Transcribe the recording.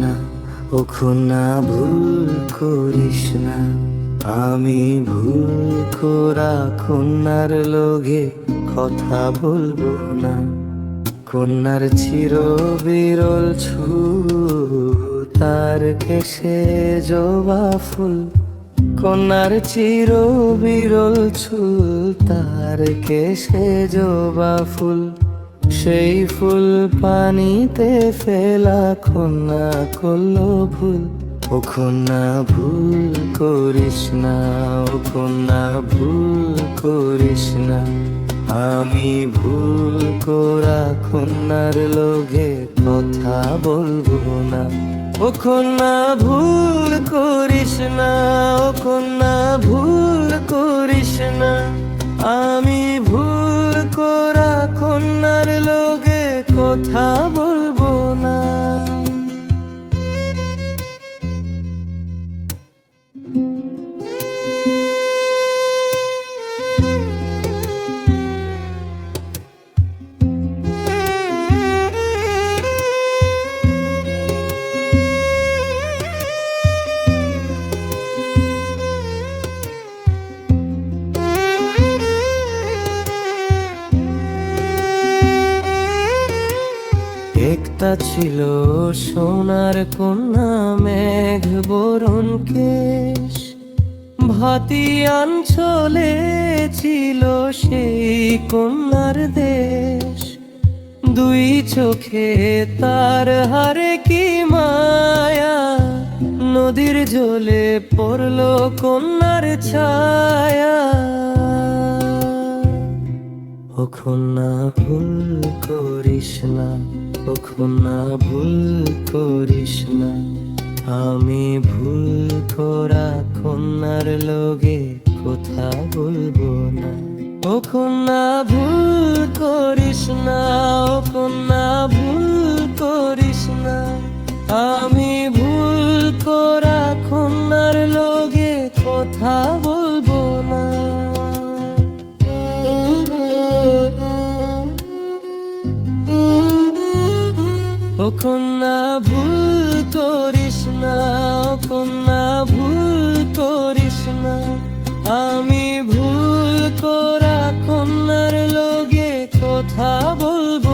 না, ও খুনা ভুল করিস না। আমি ভুল করা কন্যার লোভে কথা বলবো না। কন্যার চির বিরল ছুঁ, তার কেশে জবা ফুল। কন্যার চির বিরল ছুঁ, তার কেশে জবা ফুল। সেই ফুল পানিতে ফেলা কন্যা করলো ভুল। ও কন্যা ভুল করিস না, ও কন্যা ভুল করিস না। আমি ভুল করা কন্যার লোভে কথা বলবো না। ও কন্যা ভুল করিস না, ও কন্যা ভুল করিস না। আমি ভুল করা কন্যার লোভে কথা বলবো না। একটা ছিল সোনার কন্যা, মেঘ বরণ কেশ। ভাতি অঞ্চলে ছিল সেই কন্যার দেশ। দুই চোখে তার হারে কি মায়া, নদীর জলে পড়লো কন্যার ছায়া। ও কন্যা ভুল করিস না, ও কন্যা ভুল করিস না। আমি ভুল করা কন্যার লোভে কথা বলবো না। ও কন্যা ভুল করিস না, ও কন্যা ভুল করিস না। আমি ভুল করা কন্যার লোভে কথা বলবো না। ও কন্যা ভুল করিস না, ও কন্যা ভুল করিস না। আমি ভুল করা কন্যার লোভে কথা বলবো